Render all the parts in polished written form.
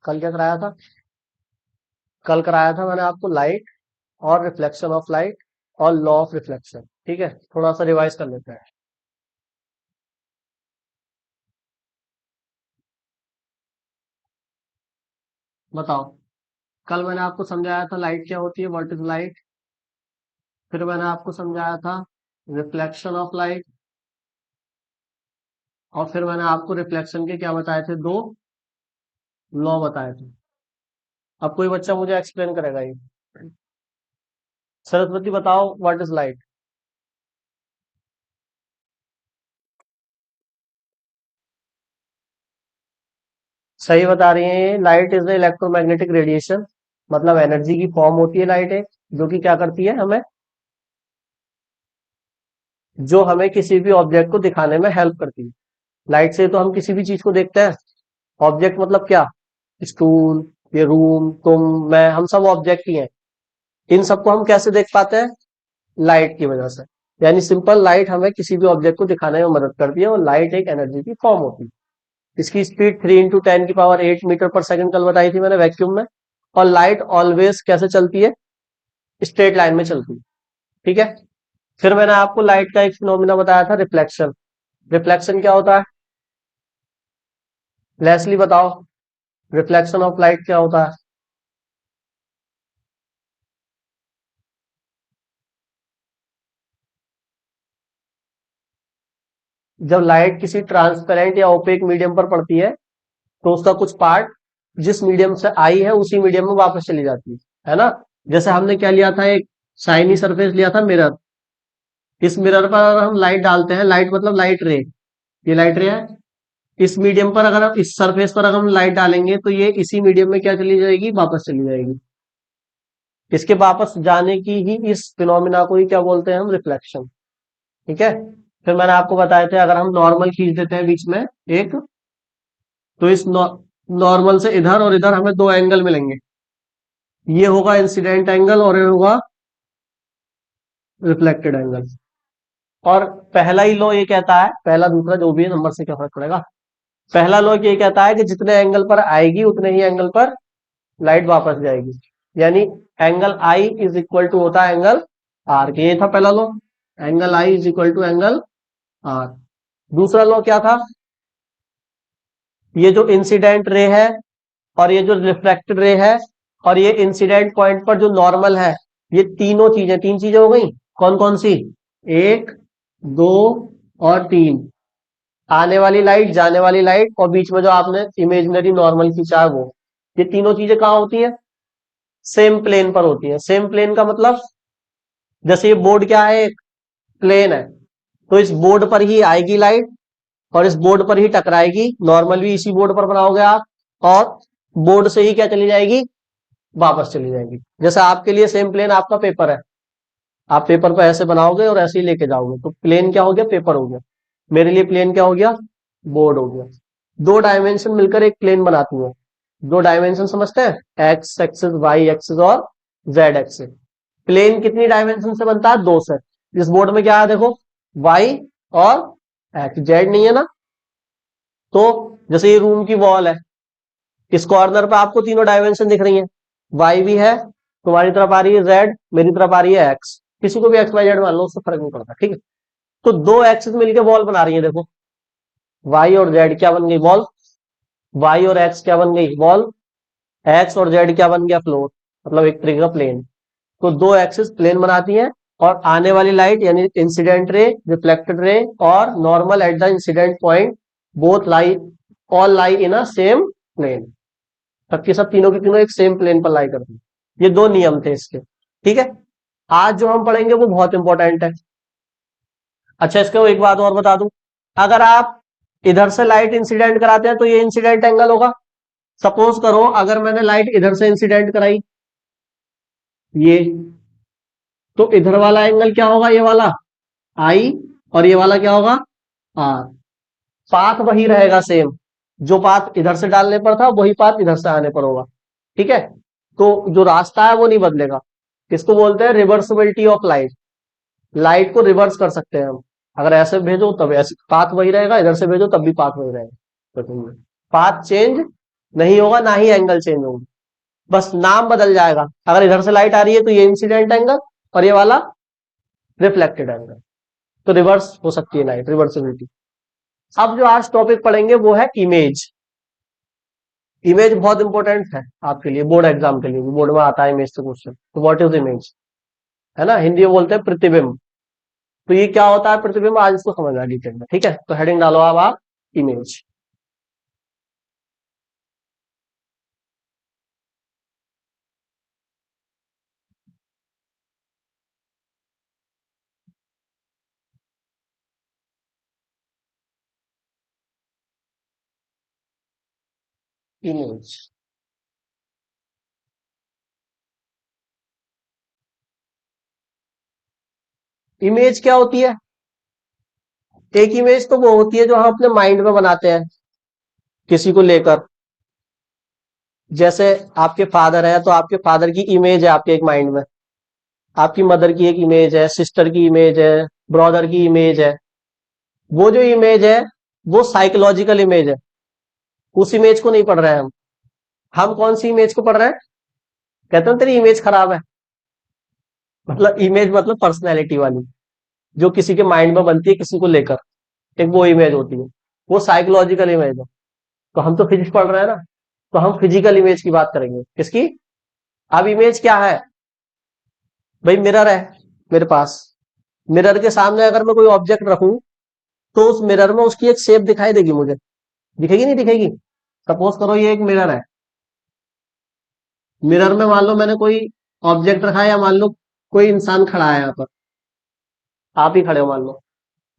कल क्या कराया था? कल कराया था मैंने आपको लाइट और रिफ्लेक्शन ऑफ लाइट और लॉ ऑफ रिफ्लेक्शन। ठीक है, थोड़ा सा रिवाइज कर लेते हैं। बताओ, कल मैंने आपको समझाया था लाइट क्या होती है, व्हाट इज लाइट। फिर मैंने आपको समझाया था रिफ्लेक्शन ऑफ लाइट, और फिर मैंने आपको रिफ्लेक्शन के क्या बताए थे, दो लॉ बताए थे। अब कोई बच्चा मुझे एक्सप्लेन करेगा ये। सरस्वती बताओ, व्हाट इज लाइट। सही बता रही है, light is the electromagnetic radiation, मतलब एनर्जी की फॉर्म होती है लाइट एक, जो कि क्या करती है हमें, जो हमें किसी भी ऑब्जेक्ट को दिखाने में हेल्प करती है। लाइट से तो हम किसी भी चीज को देखते हैं। ऑब्जेक्ट मतलब क्या, स्टूल, ये रूम, तुम, मैं, हम सब ऑब्जेक्ट ही हैं। इन सबको हम कैसे देख पाते हैं, लाइट की वजह से। यानी सिंपल, लाइट हमें किसी भी ऑब्जेक्ट को दिखाने में मदद करती है, और लाइट एक एनर्जी की फॉर्म होती है। इसकी स्पीड 3 × 10⁸ मीटर पर सेकंड कल बताई थी मैंने वैक्यूम में। और लाइट ऑलवेज कैसे चलती है, स्ट्रेट लाइन में चलती है। ठीक है। फिर मैंने आपको लाइट का एक फिनोमिना बताया था, रिफ्लेक्शन। रिफ्लेक्शन क्या होता है, लेस्ली बताओ, रिफ्लेक्शन ऑफ लाइट क्या होता है। जब लाइट किसी ट्रांसपेरेंट या ओपेक मीडियम पर पड़ती है, तो उसका कुछ पार्ट जिस मीडियम से आई है उसी मीडियम में वापस चली जाती है ना। जैसे हमने क्या लिया था, एक शाइनी सरफेस लिया था, मिरर। इस मिरर पर अगर हम लाइट डालते हैं, लाइट मतलब लाइट रे, ये लाइट रे है। इस मीडियम पर अगर हम, इस सरफेस पर अगर हम लाइट डालेंगे, तो ये इसी मीडियम में क्या चली जाएगी, वापस चली जाएगी। इसके वापस जाने की ही, इस फिनोमिना को ही क्या बोलते हैं हम, रिफ्लेक्शन। ठीक है। फिर मैंने आपको बताया था, अगर हम नॉर्मल खींच देते हैं बीच में एक, तो इस नॉर्मल से इधर और इधर हमें दो एंगल मिलेंगे। ये होगा इंसिडेंट एंगल और ये होगा रिफ्लेक्टेड एंगल। और पहला ही लॉ ये कहता है, पहला दूसरा जो भी है, नंबर से क्या फर्क पड़ेगा। पहला लॉ ये कहता है कि जितने एंगल पर आएगी उतने ही एंगल पर लाइट वापस जाएगी। यानी angle I is equal to होता है एंगल आर के, ये था पहला law. Angle I is equal to angle R. दूसरा लॉ क्या था, ये जो इंसिडेंट रे है और ये जो रिफ्लेक्टेड रे है और ये इंसिडेंट पॉइंट पर जो नॉर्मल है, ये तीनों चीजें, तीन चीजें हो गई। कौन कौन सी, एक, दो और तीन। आने वाली लाइट, जाने वाली लाइट, और बीच में जो आपने इमेजिनरी नॉर्मल खींचा है वो, ये तीनों चीजें कहाँ होती हैं, सेम प्लेन पर होती है। सेम प्लेन का मतलब, जैसे ये बोर्ड क्या है, एक प्लेन है, तो इस बोर्ड पर ही आएगी लाइट और इस बोर्ड पर ही टकराएगी। नॉर्मल भी इसी बोर्ड पर बनाओगे आप, और बोर्ड से ही क्या चली जाएगी, वापस चली जाएगी। जैसे आपके लिए सेम प्लेन आपका पेपर है, आप पेपर पर ऐसे बनाओगे और ऐसे ही लेके जाओगे, तो प्लेन क्या हो गया, पेपर हो गया। मेरे लिए प्लेन क्या हो गया, बोर्ड हो गया। दो डायमेंशन मिलकर एक प्लेन बनाती है। दो डायमेंशन समझते हैं, एक्स एक्सिस, वाई एक्सिस और जेड एक्सिस। प्लेन कितनी डायमेंशन से बनता है, दो से। इस बोर्ड में क्या है देखो, वाई और एक्स, जेड नहीं है ना। तो जैसे ये रूम की वॉल है, इस कॉर्नर पे आपको तीनों डायमेंशन दिख रही हैं, वाई भी है, तुम्हारी तरफ आ रही है जेड, मेरी तरफ आ रही है एक्स। किसी को भी एक्स वाई जेड मान लो, उससे फर्क नहीं पड़ता। ठीक है। तो दो एक्सिस मिलकर वॉल बना रही है, देखो, वाई और जेड क्या बन गई, वॉल। वाई और एक्स क्या बन गई, वॉल। एक्स और जेड क्या बन गया, फ्लोर, मतलब एक तरीके का प्लेन। तो दो एक्सिस प्लेन बनाती है, और आने वाली लाइट यानी इंसिडेंट रे, रिफ्लेक्टेड रे और normal at the incident point, both lie, all lie in a same plane. सबके सब, तीनों के तीनों एक सेम प्लेन पर लाई करती है। ये दो नियम थे इसके। ठीक है। आज जो हम पढ़ेंगे वो बहुत इंपॉर्टेंट है। अच्छा, इसको एक बात और बता दूं, अगर आप इधर से लाइट इंसिडेंट कराते हैं तो ये इंसिडेंट एंगल होगा। सपोज करो अगर मैंने लाइट इधर से इंसिडेंट कराई, ये, तो इधर वाला एंगल क्या होगा, ये वाला आई, और ये वाला क्या होगा, आर। पाथ वही रहेगा सेम, जो पाथ इधर से डालने पर था वही पाथ इधर से आने पर होगा। ठीक है। तो जो रास्ता है वो नहीं बदलेगा। इसको बोलते हैं रिवर्सिबिलिटी ऑफ लाइट। लाइट को रिवर्स कर सकते हैं हम, अगर ऐसे भेजो तब ऐसे पाथ वही रहेगा, इधर से भेजो तब भी पाथ वही रहेगा। तो पाथ चेंज नहीं होगा, ना ही एंगल चेंज होगा, बस नाम बदल जाएगा। अगर इधर से लाइट आ रही है तो ये इंसिडेंट एंगल और ये वाला रिफ्लेक्टेड एंगल। तो रिवर्स हो सकती है लाइट, रिवर्सिबिलिटी। अब जो आज टॉपिक पढ़ेंगे वो है इमेज। इमेज बहुत इंपॉर्टेंट है आपके लिए, बोर्ड एग्जाम के लिए भी, बोर्ड में आता है इमेज से क्वेश्चन। तो व्हाट इज इमेज, है ना, हिंदी में बोलते हैं प्रतिबिंब। तो ये क्या होता है प्रतिबिंब, आज इसको समझना है डिटेल में, ठीक है। तो हेडिंग डालो अब आप, इमेज। इमेज, इमेज क्या होती है? एक इमेज तो वो होती है जो हम अपने माइंड में बनाते हैं किसी को लेकर। जैसे आपके फादर है तो आपके फादर की इमेज है आपके एक माइंड में, आपकी मदर की एक इमेज है, सिस्टर की इमेज है, ब्रदर की इमेज है। वो जो इमेज है वो साइकोलॉजिकल इमेज है, उस इमेज को नहीं पढ़ रहे हैं हम कौन सी इमेज को पढ़ रहे हैं? कहते हैं तेरी इमेज खराब है। मतलब इमेज मतलब पर्सनैलिटी वाली, जो किसी के माइंड में बनती है किसी को लेकर, एक वो इमेज होती है, वो साइकोलॉजिकल इमेज है। तो हम तो फिजिक्स पढ़ रहे हैं ना, तो हम फिजिकल इमेज की बात करेंगे, किसकी? अब इमेज क्या है? भाई मिरर है मेरे पास, मिरर के सामने अगर मैं कोई ऑब्जेक्ट रखूं तो उस मिरर में उसकी एक शेप दिखाई देगी मुझे, दिखेगी नहीं दिखेगी? सपोज करो ये एक मिरर है, मिरर में मान लो मैंने कोई ऑब्जेक्ट रखा है, या मान लो कोई इंसान खड़ा है यहाँ पर, आप ही खड़े हो मान लो।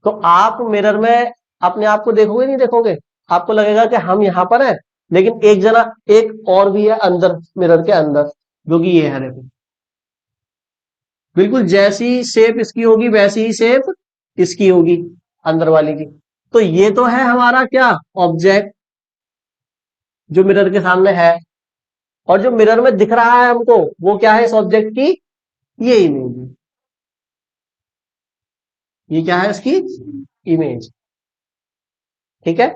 तो आप मिरर में अपने आप को देखोगे नहीं देखोगे? आपको लगेगा कि हम यहाँ पर हैं, लेकिन एक जना एक और भी है अंदर, मिरर के अंदर, जो कि ये है, देखो। बिल्कुल जैसी शेप इसकी होगी वैसी ही शेप इसकी होगी, अंदर वाली की। तो ये तो है हमारा क्या, ऑब्जेक्ट, जो मिरर के सामने है। और जो मिरर में दिख रहा है हमको, वो क्या है इस ऑब्जेक्ट की? ये इमेज है। ये क्या है इसकी? इमेज, ठीक है।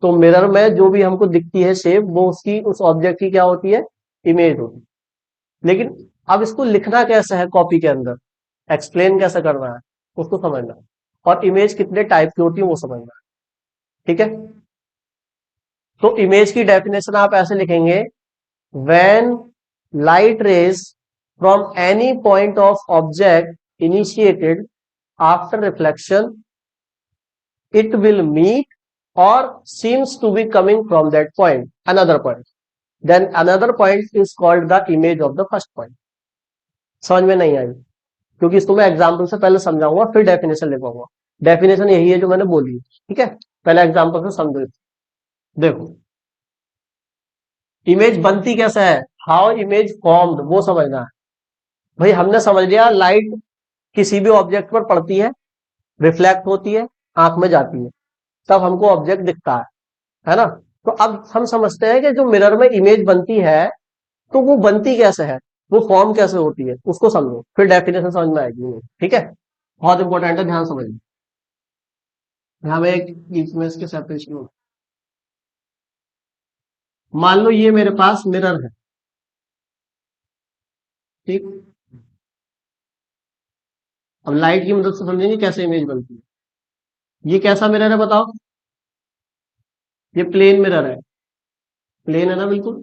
तो मिरर में जो भी हमको दिखती है शेप, वो उसकी, उस ऑब्जेक्ट की क्या होती है? इमेज होती है। लेकिन अब इसको लिखना कैसे है कॉपी के अंदर, एक्सप्लेन कैसे करना है, उसको समझना है। और इमेज कितने टाइप की होती है वो समझना है, ठीक है। तो इमेज की डेफिनेशन आप ऐसे लिखेंगे, when light raise from any point of object initiated after reflection, it will meet or seems to be coming from that point, another point. Then another point is called the image of the first point. समझ में नहीं आई? क्योंकि इसको मैं example से पहले समझाऊंगा फिर डेफिनेशन लिखूंगा। डेफिनेशन यही है जो मैंने बोली, ठीक है। पहले एग्जाम्पल से समझो। देखो इमेज बनती कैसे है, हाउ इमेज फॉर्म्ड, वो समझना है। भाई हमने समझ लिया लाइट किसी भी ऑब्जेक्ट पर पड़ती है, रिफ्लेक्ट होती है, आंख में जाती है, तब हमको ऑब्जेक्ट दिखता है ना। तो अब हम समझते हैं कि जो मिरर में इमेज बनती है, तो वो बनती कैसे है, वो फॉर्म कैसे होती है, उसको समझो, फिर डेफिनेशन समझ में आएगी, ठीक है। बहुत इंपॉर्टेंट है, ध्यान समझिए। यहाँ में एक इसमें इसके सेपरेशन हो। मान लो ये मेरे पास मिरर है, ठीक। अब लाइट की मदद से समझेंगे कैसे इमेज बनती है। ये कैसा मिरर है बताओ? ये प्लेन मिरर है, प्लेन है ना बिल्कुल,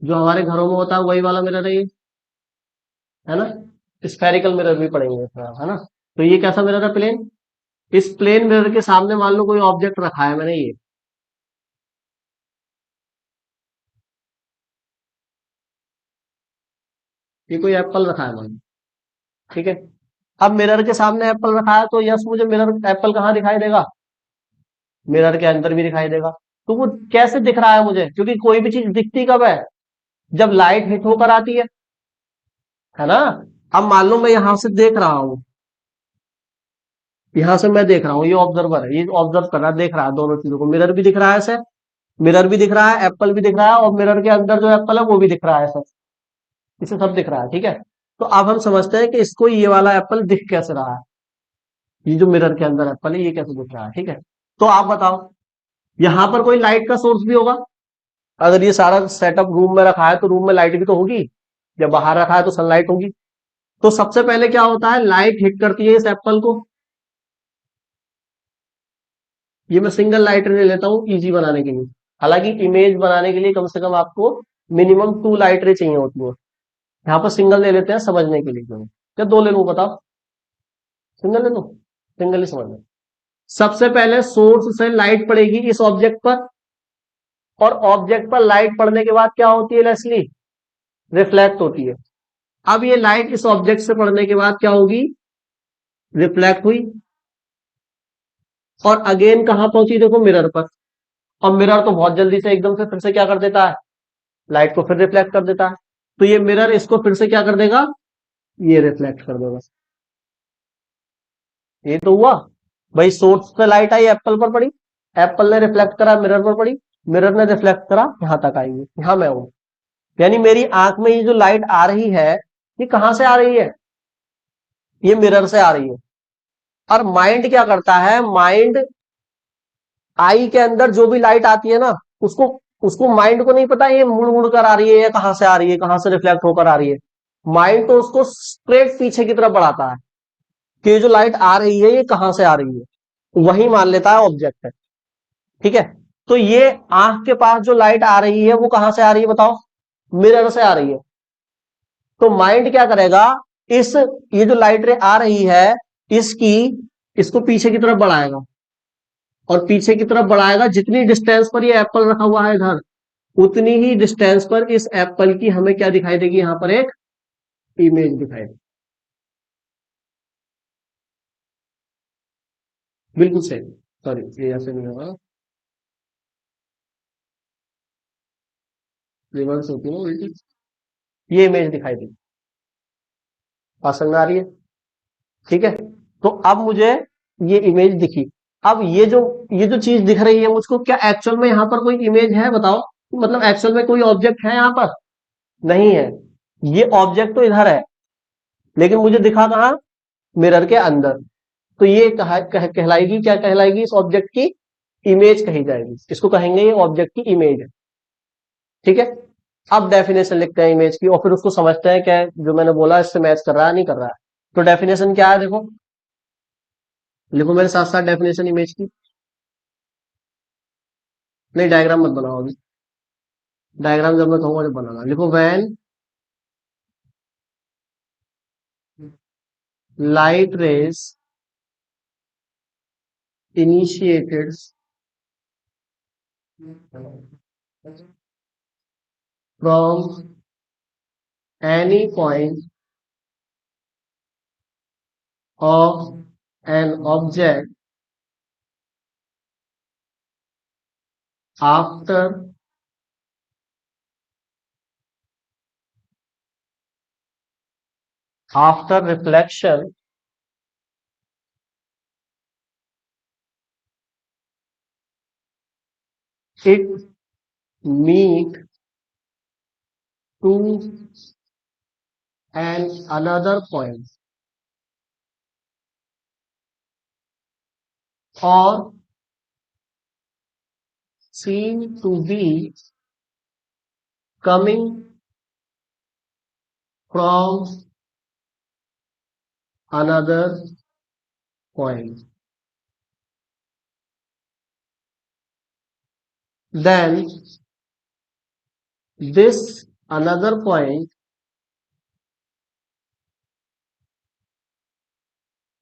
जो हमारे घरों में होता है वही वाला मिरर है ये, है ना। स्फेरिकल मिरर भी पढ़ेंगे थोड़ा, है ना। तो ये कैसा मिरर है? प्लेन। इस प्लेन मिरर के सामने मान लो कोई ऑब्जेक्ट रखा है मैंने, ये कोई एप्पल रखा है मान लो, ठीक है। अब मिरर के सामने एप्पल रखा है, तो यस मुझे मिरर एप्पल कहाँ दिखाई देगा? मिरर के अंदर भी दिखाई देगा। तो वो कैसे दिख रहा है मुझे? क्योंकि कोई भी चीज दिखती कब है, जब लाइट हिट होकर आती है ना। अब मान लो मैं यहां से देख रहा हूं, यहां से मैं देख रहा हूँ, ये ऑब्जर्वर है, ये ऑब्जर्व कर रहा है, देख रहा है दोनों चीजों को, मिरर भी दिख रहा है सर, मिरर भी दिख रहा है, एप्पल भी दिख रहा है, और मिरर के अंदर जो एप्पल है वो भी दिख रहा है सर, इसे सब दिख रहा है, ठीक है। तो अब हम समझते हैं कि इसको ये वाला एप्पल दिख कैसे रहा है, ये जो मिरर के अंदर एप्पल है ये कैसे दिख रहा है, ठीक है। तो आप बताओ, यहां पर कोई लाइट का सोर्स भी होगा, अगर ये सारा सेटअप रूम में रखा है तो रूम में लाइट भी तो होगी, जब बाहर रखा है तो सनलाइट होगी। तो सबसे पहले क्या होता है, लाइट हिट करती है इस एप्पल को। ये मैं सिंगल लाइट ले लेता हूँ इजी बनाने के लिए। हालांकि इमेज बनाने के लिए कम से कम आपको मिनिमम 2 लाइट रे चाहिए होती है। यहाँ पर सिंगल ले लेते हैं समझने के लिए। क्यों क्या 2 ले लूं बताओ? सिंगल ले लूं, सिंगल ही समझ लो। सबसे पहले सोर्स से लाइट पड़ेगी इस ऑब्जेक्ट पर, और ऑब्जेक्ट पर लाइट पड़ने के बाद क्या होती है लेस्ली? रिफ्लेक्ट होती है। अब ये लाइट इस ऑब्जेक्ट से पड़ने के बाद क्या होगी? रिफ्लेक्ट हुई, और अगेन कहां पहुंची देखो, मिरर पर। और मिरर तो बहुत जल्दी से एकदम से फिर से क्या कर देता है, लाइट को फिर रिफ्लेक्ट कर देता है। तो ये मिरर इसको फिर से क्या कर देगा, ये रिफ्लेक्ट कर देगा। ये तो हुआ भाई, सोर्स पे लाइट आई, एप्पल पर पड़ी, एप्पल ने रिफ्लेक्ट करा, मिरर पर पड़ी, मिरर ने रिफ्लेक्ट करा, यहां तक आएंगे, यहां मैं हूं। यानी मेरी आंख में ये जो लाइट आ रही है, ये कहां से आ रही है? ये मिरर से आ रही है। और माइंड क्या करता है, माइंड आई के अंदर जो भी लाइट आती है ना, उसको उसको माइंड को नहीं पता ये मुड़ मुड़ कर आ रही है या कहां से आ रही है, कहां से रिफ्लेक्ट होकर आ रही है। माइंड तो उसको स्ट्रेट पीछे की तरफ बढ़ाता है कि ये जो लाइट आ रही है ये कहां से आ रही है, वही मान लेता है ऑब्जेक्ट है। ठीक है, तो ये आंख के पास जो लाइट आ रही है वो कहां से आ रही है बताओ? मिरर से आ रही है। तो माइंड क्या करेगा, इस ये जो लाइट रे आ रही है इसकी इसको पीछे की तरफ बढ़ाएगा, और पीछे की तरफ बढ़ाएगा, जितनी डिस्टेंस पर ये एप्पल रखा हुआ है इधर, उतनी ही डिस्टेंस पर इस एप्पल की हमें क्या दिखाई देगी, यहां पर एक इमेज दिखाई देगी। बिल्कुल सही। सॉरी, ये ऐसे नहीं होगा, रिवर्स होती है ना उल्टी। ये इमेज दिखाई देगी, बात समझ में आ रही है? ठीक है, तो अब मुझे ये इमेज दिखी। अब ये जो चीज दिख रही है मुझको, क्या एक्चुअल में यहां पर कोई इमेज है बताओ? मतलब एक्चुअल में कोई ऑब्जेक्ट है यहां पर? नहीं है। ये ऑब्जेक्ट तो इधर है, लेकिन मुझे दिखा कहां? मिरर के अंदर। तो ये कहलाएगी, क्या कहलाएगी? इस ऑब्जेक्ट की इमेज कही जाएगी, इसको कहेंगे ये ऑब्जेक्ट की इमेज है। ठीक है, अब डेफिनेशन लिखते हैं इमेज की, और फिर उसको समझते हैं क्या जो मैंने बोला इससे मैच कर रहा है नहीं कर रहा है। तो डेफिनेशन क्या है देखो, लिखो मेरे साथ साथ डेफिनेशन इमेज की। नहीं, डायग्राम मत बनाओ अभी, डायग्राम जब मैं कहूंगा जब बनाना। लिखो when light rays initiated from any point of an object after reflection, it meet to an another point or seem to be coming from another point. Then this another point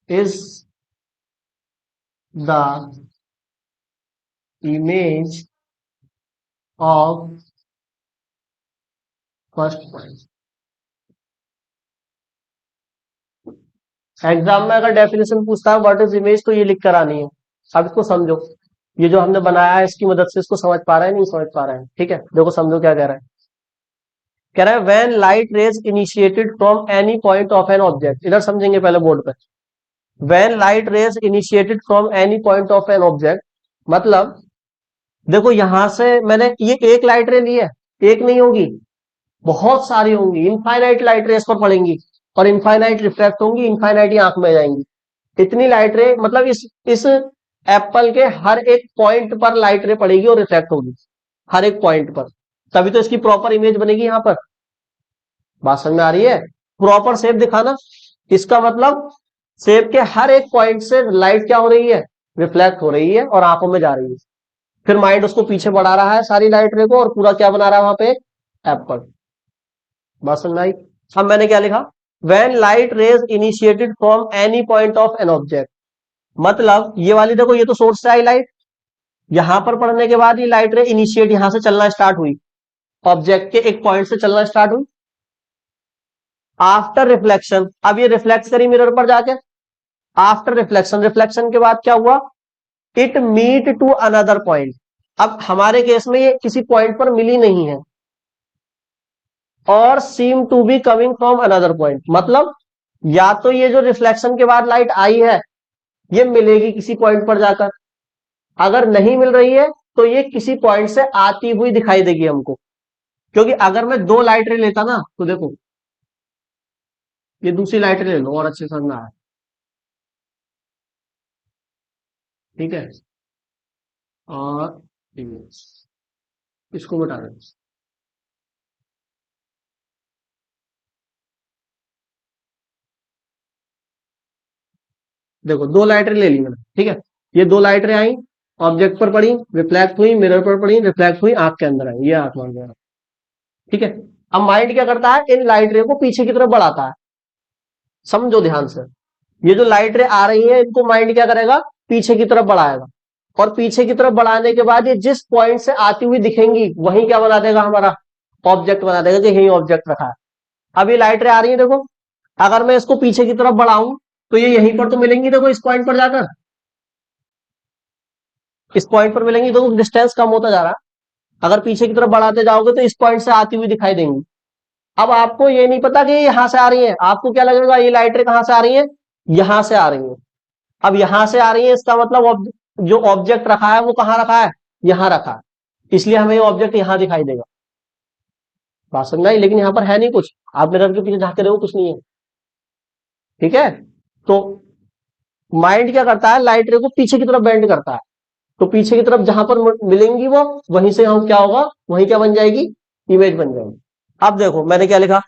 is the image of first point. Exam में अगर definition पूछता है what is image, तो ये लिख कर आनी है। अब इसको समझो, ये जो हमने बनाया है इसकी मदद से इसको समझ पा रहे हैं नहीं समझ पा रहे हैं? ठीक है, देखो समझो क्या कह रहा है। कह रहा है when light rays initiated from any point of an object, इधर समझेंगे पहले बोर्ड पे। When light rays initiated from any point of an object, मतलब देखो यहां से मैंने ये एक लाइट रे ली है, एक नहीं होगी, बहुत सारी होंगी, इनफाइनाइट लाइट रेस पर पड़ेंगी, और इनफाइनाइट रिफ्लेक्ट होंगी, इनफाइनाइट ही आंख में जाएंगी। इतनी लाइट रे, मतलब इस एप्पल के हर एक पॉइंट पर लाइट रे पड़ेगी और रिफ्लेक्ट होगी, हर एक पॉइंट पर। तभी तो इसकी प्रॉपर इमेज बनेगी यहां पर। बात समझ में आ रही है? प्रॉपर शेप दिखाना, इसका मतलब शेप के हर एक पॉइंट से लाइट क्या हो रही है, रिफ्लेक्ट हो रही है और आंखों में जा रही है। फिर माइंड उसको पीछे बढ़ा रहा है सारी लाइट रे को, और पूरा क्या बना रहा है वहां पे, एप्पल। बात समझ में आई? अब मैंने क्या लिखा, when light rays initiated from any point of an object, मतलब ये वाली देखो, ये तो सोर्स से आई लाइट, यहां पर पढ़ने के बाद ये लाइट रे इनिशिएट यहां से चलना स्टार्ट हुई, ऑब्जेक्ट के एक पॉइंट से चलना स्टार्ट हुई। आफ्टर रिफ्लेक्शन, अब ये रिफ्लेक्ट करी मिरर पर जाके, आफ्टर रिफ्लेक्शन, रिफ्लेक्शन के बाद क्या हुआ, it meet to another point. अब हमारे केस में ये किसी पॉइंट पर मिली नहीं है, और seem to be coming from another point, मतलब या तो ये जो रिफ्लेक्शन के बाद लाइट आई है ये मिलेगी किसी पॉइंट पर जाकर, अगर नहीं मिल रही है तो ये किसी पॉइंट से आती हुई दिखाई देगी हमको। क्योंकि अगर मैं दो लाइट रे लेता ना, तो देखो ये दूसरी लाइट रे ले लो और अच्छे से समझना है, ठीक है, और इसको बता दो। देखो दो लाइटें ले ली मैंने, ठीक है, ये दो लाइटें आई, ऑब्जेक्ट पर पड़ी, रिफ्लेक्ट हुई, मिरर पर पड़ी, रिफ्लेक्ट हुई, आंख के अंदर आई, ये आंख मान गया, ठीक है। अब माइंड क्या करता है, इन लाइट रे को पीछे की तरफ बढ़ाता है, समझो ध्यान से, ये जो लाइट रे आ रही है इनको माइंड क्या करेगा, पीछे की तरफ बढ़ाएगा, और पीछे की तरफ बढ़ाने के बाद ये जिस पॉइंट से आती हुई दिखेंगी वहीं क्या बना देगा, हमारा ऑब्जेक्ट बना देगा कि यही ऑब्जेक्ट रखा है। अब ये लाइट रे आ रही है देखो, अगर मैं इसको पीछे की तरफ बढ़ाऊं तो ये यहीं पर तो मिलेंगी, देखो इस पॉइंट पर जाकर, इस पॉइंट पर मिलेंगी, तो डिस्टेंस कम होता जा रहा है, अगर पीछे की तरफ बढ़ाते जाओगे तो इस पॉइंट से आती हुई दिखाई देंगी। अब आपको ये नहीं पता कि ये यहां से आ रही है, आपको क्या लगेगा ये लाइटें कहां से आ रही है, यहां से आ रही है। अब यहां से आ रही है इसका मतलब जो ऑब्जेक्ट रखा है वो कहां रखा है, यहां रखा है, इसलिए हमें ये ऑब्जेक्ट यहां दिखाई देगा। बात समझ आई? लेकिन यहां पर है नहीं कुछ, आप मिरर के पीछे झांके देखो कुछ नहीं है, ठीक है। तो माइंड क्या करता है, लाइट रे को पीछे की तरफ बेंड करता है, तो पीछे की तरफ जहां पर मिलेंगी वो, वहीं से हम क्या होगा, वहीं क्या बन जाएगी, इमेज बन जाएगी। अब देखो मैंने क्या लिखा,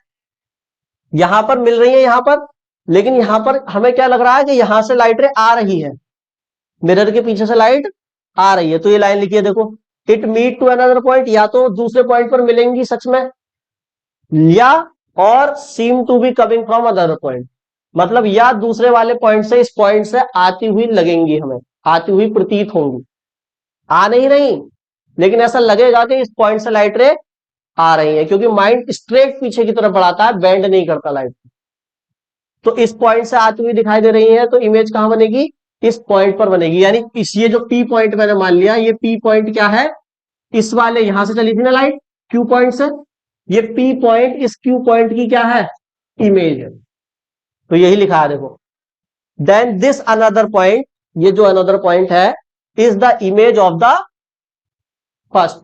यहां पर मिल रही है यहां पर, लेकिन यहां पर हमें क्या लग रहा है कि यहां से लाइट रे आ रही है, मिरर के पीछे से लाइट आ रही है, तो ये लाइन लिखी है देखो, it meet to another point, या तो दूसरे पॉइंट पर मिलेंगी सच में, या और seem to be coming from other point, मतलब या दूसरे वाले पॉइंट से इस पॉइंट से आती हुई लगेंगी, हमें आती हुई प्रतीत होंगी, आ नहीं रही, लेकिन ऐसा लगेगा कि इस पॉइंट से लाइट रे आ रही है, क्योंकि माइंड स्ट्रेट पीछे की तरफ बढ़ाता है, बेंड नहीं करता लाइट। तो इस पॉइंट से आती हुई दिखाई दे रही है, तो इमेज कहां बनेगी, इस पॉइंट पर बनेगी, यानी इस ये जो पी पॉइंट मैंने मान लिया, ये पी पॉइंट क्या है, इस वाले यहां से चली थी ना लाइट क्यू पॉइंट से, ये पी पॉइंट इस क्यू पॉइंट की क्या है, इमेज है। तो यही लिखा है देखो, देन दिस अनदर पॉइंट, ये जो अनदर पॉइंट है, is the image of the first,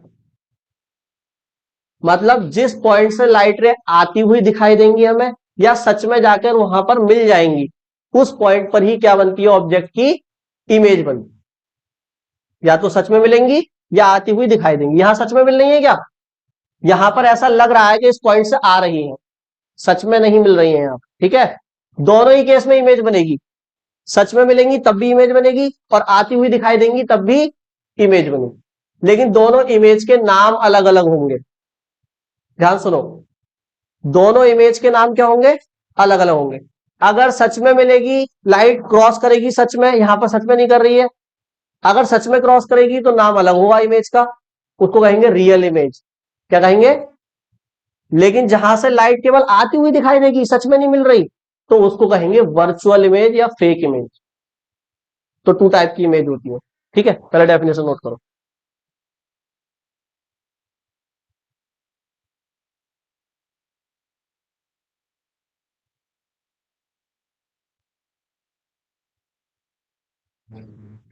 मतलब जिस पॉइंट से लाइट रे आती हुई दिखाई देंगी हमें, या सच में जाकर वहां पर मिल जाएंगी, उस पॉइंट पर ही क्या बनती है, ऑब्जेक्ट की इमेज बनती है। या तो सच में मिलेंगी या आती हुई दिखाई देंगी, यहां सच में मिल रही है क्या, यहां पर ऐसा लग रहा है कि इस पॉइंट से आ रही है, सच में नहीं मिल रही है यहां, ठीक है। दोनों ही केस में इमेज बनेगी, सच में मिलेंगी तब भी इमेज बनेगी, और आती हुई दिखाई देंगी तब भी इमेज बनेगी, लेकिन दोनों इमेज के नाम अलग अलग होंगे। ध्यान सुनो, दोनों इमेज के नाम क्या होंगे, अलग अलग होंगे। अगर सच में मिलेगी, लाइट क्रॉस करेगी सच में, यहां पर सच में नहीं कर रही है, अगर सच में क्रॉस करेगी तो नाम अलग होगा इमेज का, उसको कहेंगे रियल इमेज, क्या कहेंगे। लेकिन जहां से लाइट केवल आती हुई दिखाई देगी, सच में नहीं मिल रही, तो उसको कहेंगे वर्चुअल इमेज या फेक इमेज। तो टू टाइप की इमेज होती है, ठीक है, पहले डेफिनेशन नोट करो।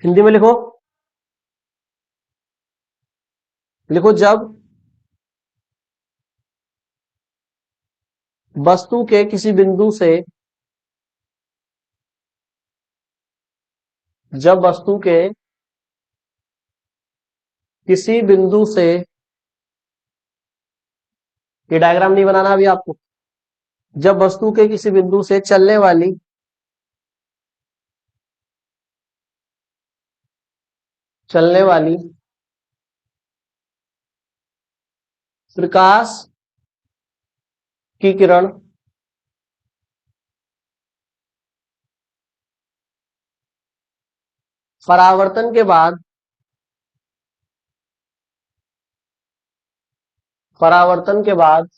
हिंदी में लिखो, लिखो, जब वस्तु के किसी बिंदु से, जब वस्तु के किसी बिंदु से ये डायग्राम नहीं बनाना अभी आपको। जब वस्तु के किसी बिंदु से चलने वाली प्रकाश की किरण परावर्तन के बाद परावर्तन के बाद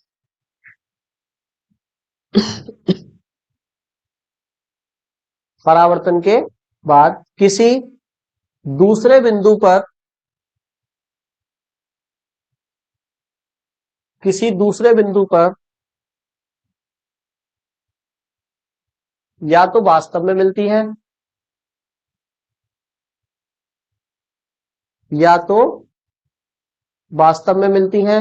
परावर्तन के बाद दूसरे बिंदु पर किसी दूसरे बिंदु पर या तो वास्तव में मिलती है या तो वास्तव में मिलती है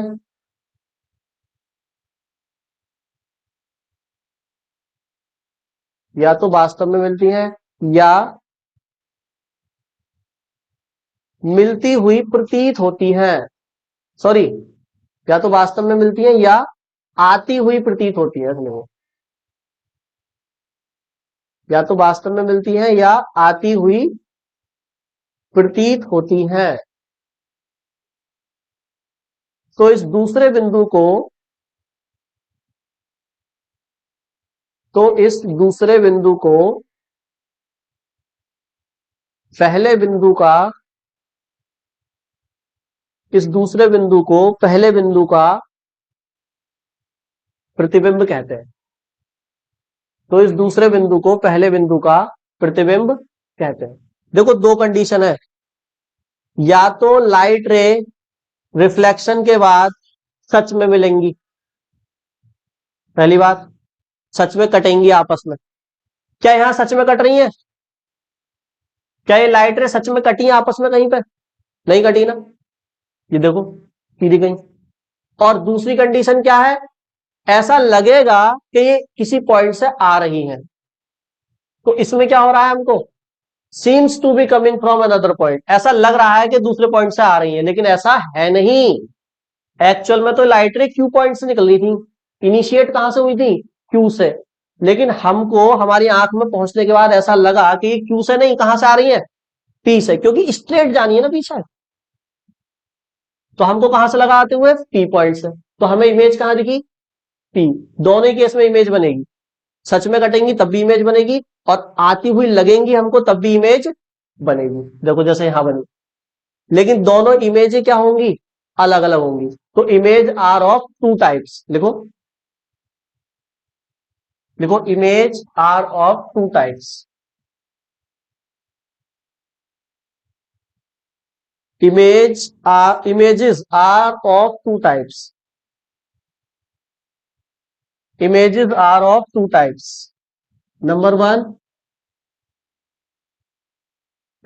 या तो वास्तव में मिलती है या मिलती हुई प्रतीत होती है। सॉरी, या तो वास्तव में मिलती है या आती हुई प्रतीत होती है। देखो, या तो वास्तव में मिलती है या आती हुई प्रतीत होती है। तो इस दूसरे बिंदु को तो इस दूसरे बिंदु को पहले बिंदु का इस दूसरे बिंदु को पहले बिंदु का प्रतिबिंब कहते हैं। तो इस दूसरे बिंदु को पहले बिंदु का प्रतिबिंब कहते हैं। देखो, दो कंडीशन है। या तो लाइट रे रिफ्लेक्शन के बाद सच में मिलेंगी, पहली बात, सच में कटेंगी आपस में। क्या यहां सच में कट रही है? क्या ये लाइट रे सच में कटी है आपस में कहीं पे? नहीं कटी ना। ये देखो, सीधी गई। और दूसरी कंडीशन क्या है? ऐसा लगेगा कि ये किसी पॉइंट से आ रही है। तो इसमें क्या हो रहा है हमको? Seems to be coming from another point. ऐसा लग रहा है कि दूसरे पॉइंट से आ रही है, लेकिन ऐसा है नहीं। एक्चुअल में तो लाइट रे क्यू पॉइंट से निकल रही थी। इनिशिएट कहां से हुई थी? क्यू से। लेकिन हमको हमारी आंख में पहुंचने के बाद ऐसा लगा कि क्यू से नहीं, कहां से आ रही है? पी से, क्योंकि स्ट्रेट जानी है ना पीछे। तो हमको कहां से लगा आते हुए? पी पॉइंट से। तो हमें इमेज कहां दिखी? पी। दोनों ही केस में इमेज बनेगी। सच में कटेंगी तब भी इमेज बनेगी, और आती हुई लगेंगी हमको तब भी इमेज बनेगी। देखो, जैसे यहां बनी। लेकिन दोनों इमेज क्या होंगी? अलग अलग होंगी। तो image are of two types. लिखो, लिखो, image are of two types. images are of two types. Images are of two types. Number one,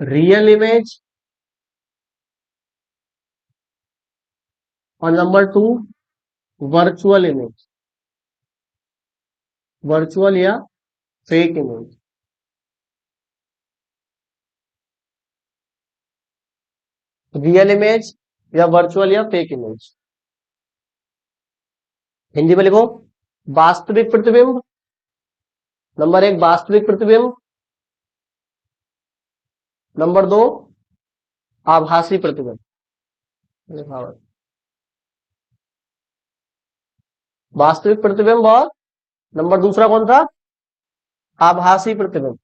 real image, और number two, virtual image, virtual या फेक इमेज। रियल इमेज या virtual या fake image. Hindi में लिखो, वास्तविक प्रतिबिंब। Number एक, वास्तविक प्रतिबिंब। नंबर दो, आभासी प्रतिबिंब। वास्तविक प्रतिबिंब, और नंबर दूसरा कौन था? आभासी प्रतिबिंब।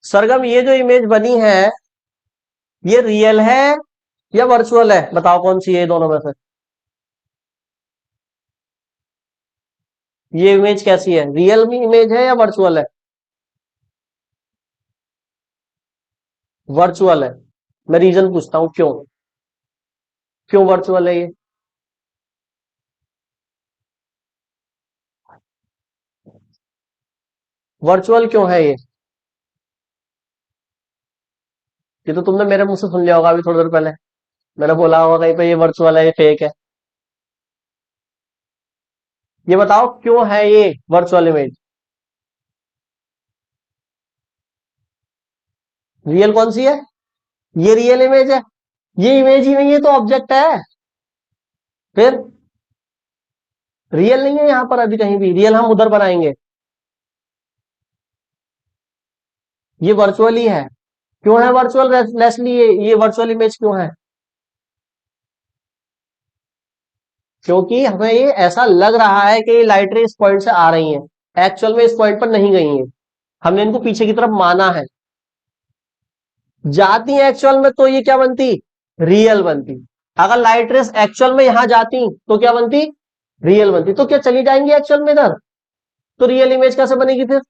सरगम, ये जो इमेज बनी है ये रियल है या वर्चुअल है? बताओ कौन सी है दोनों में से? ये इमेज कैसी है? रियल भी इमेज है या वर्चुअल है? वर्चुअल है। मैं रीजन पूछता हूं, क्यों? क्यों वर्चुअल है ये? वर्चुअल क्यों है ये तो तुमने मेरे मुंह से सुन लिया होगा अभी थोड़ी देर पहले। मैंने बोला होगा कहीं पे ये वर्चुअल है, ये फेक है। ये बताओ क्यों है ये वर्चुअल इमेज? रियल कौन सी है? ये रियल इमेज है। ये इमेज ही नहीं है तो ऑब्जेक्ट है। फिर रियल नहीं है यहां पर अभी कहीं भी, रियल हम उधर बनाएंगे। ये वर्चुअल ही है। क्यों है वर्चुअल लेसली? ये वर्चुअल इमेज क्यों है? क्योंकि हमें ये ऐसा लग रहा है कि ये लाइट रे इस पॉइंट से आ रही हैं, एक्चुअल में इस पॉइंट पर नहीं गई हैं। हमने इनको पीछे की तरफ माना है। जाती है एक्चुअल में तो ये क्या बनती? रियल बनती। अगर लाइट रेस एक्चुअल में यहां जाती तो क्या बनती? रियल बनती। तो क्या चली जाएंगी एक्चुअल में इधर? तो रियल इमेज कैसे बनेगी फिर?